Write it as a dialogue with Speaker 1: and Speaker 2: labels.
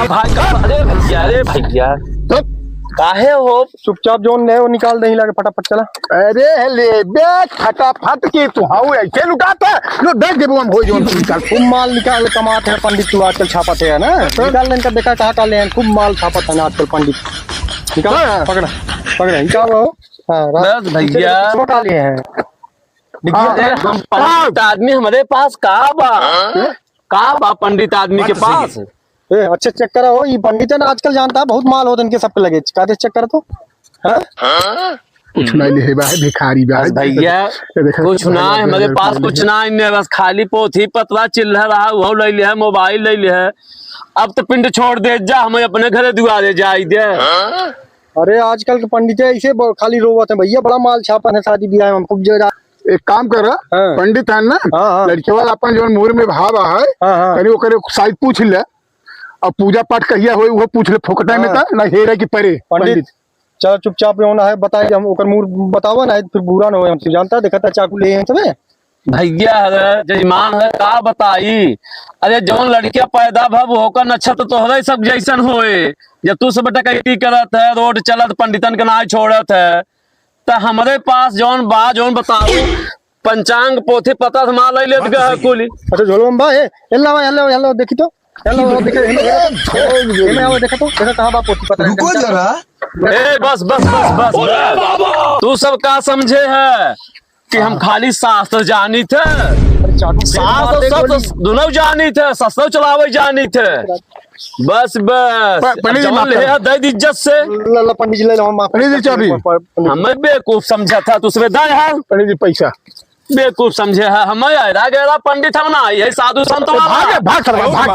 Speaker 1: अरे भैया काहे हो
Speaker 2: चुपचाप जो ने वो निकाल दे लाके फटाफट चला।
Speaker 3: अरे ले बे फटाफट की तू हाउ ऐसे लुटाता लो देख देबो हम हो जो निकाल
Speaker 2: खूब माल निकाल कमाते हैं पंडित तू आजकल छापते है ना। निकाल लेन का देखा कहाँ का ले खूब माल छापत है ना आजकल पंडित। निकाल पकड़ा पकड़ा निकाल वो। हाँ
Speaker 1: बस भैया
Speaker 2: छोटा लिए हैं।
Speaker 1: हम पंडित आदमी हमारे पास का बा पंडित आदमी के पास।
Speaker 2: अच्छे चेक करा हो ये पंडित है ना आजकल जानता है बहुत माल होता है इनके सब पे लगे काते चेक कर तो।
Speaker 3: कुछ नहीं ले बा भिखारी बा
Speaker 1: भैया कुछ ना है हमारे पास कुछ ना है बस खाली पोथी पतला चिल्ला रहा वो ले लिया मोबाइल ले लिया। अब तो पिंड छोड़ दे जा हमें अपने घरे दुआरे जाई दे।
Speaker 2: अरे आजकल के पंडित ऐसे खाली रोवत है भैया बड़ा माल छापन है शादी ब्याह में खूब जगह।
Speaker 3: एक काम कर पंडित है ना लड़के वाला अपन जो मुंह में भाव है कहीं वो करे शायद पूछ ले और पूजा पाठ कहिया हो वो पूछ ले फोकटा में ना हेरे की परे
Speaker 2: पंडित चल चुपचाप होना है बताए हम ओकर मुंह बतावा ना फिर बुरा ना हो हम जानता देखा था चाकू ले तबे
Speaker 1: भैया जजमान है का बताई। अरे जौन लड़कियां पैदा भव होकर नक्षत्र तो हो सब जैसन होए जब तू सब डकैती करत है रोड चलत पंडितन के नाय छोड़त है तो हमारे पास जौन बा जौन बताओ पंचांग पोथी पता माल ले कुली।
Speaker 2: अच्छा झोलो बा हे हेलो हेलो हेलो देखी तो हेलो देखे देखा तो देखा कहां बा पोथी पता
Speaker 4: रुको जरा।
Speaker 1: ए बस बस बस बस तू सब का समझे है कि हम खाली शास्त्र जानी थे। शास्त्र सब दोनों जानी थे शस्त्र चलावे जानी थे बस बस दे दी इज्जत से।
Speaker 2: पंडित जी ले लो
Speaker 3: पंडित जी चाबी
Speaker 1: हमें बेवकूफ समझा था तुझे दे है
Speaker 3: पंडित जी पैसा
Speaker 1: बेवकूफ समझे है हमें ऐरा गहरा पंडित हम ना यही साधु संत
Speaker 3: भाग भाग भाग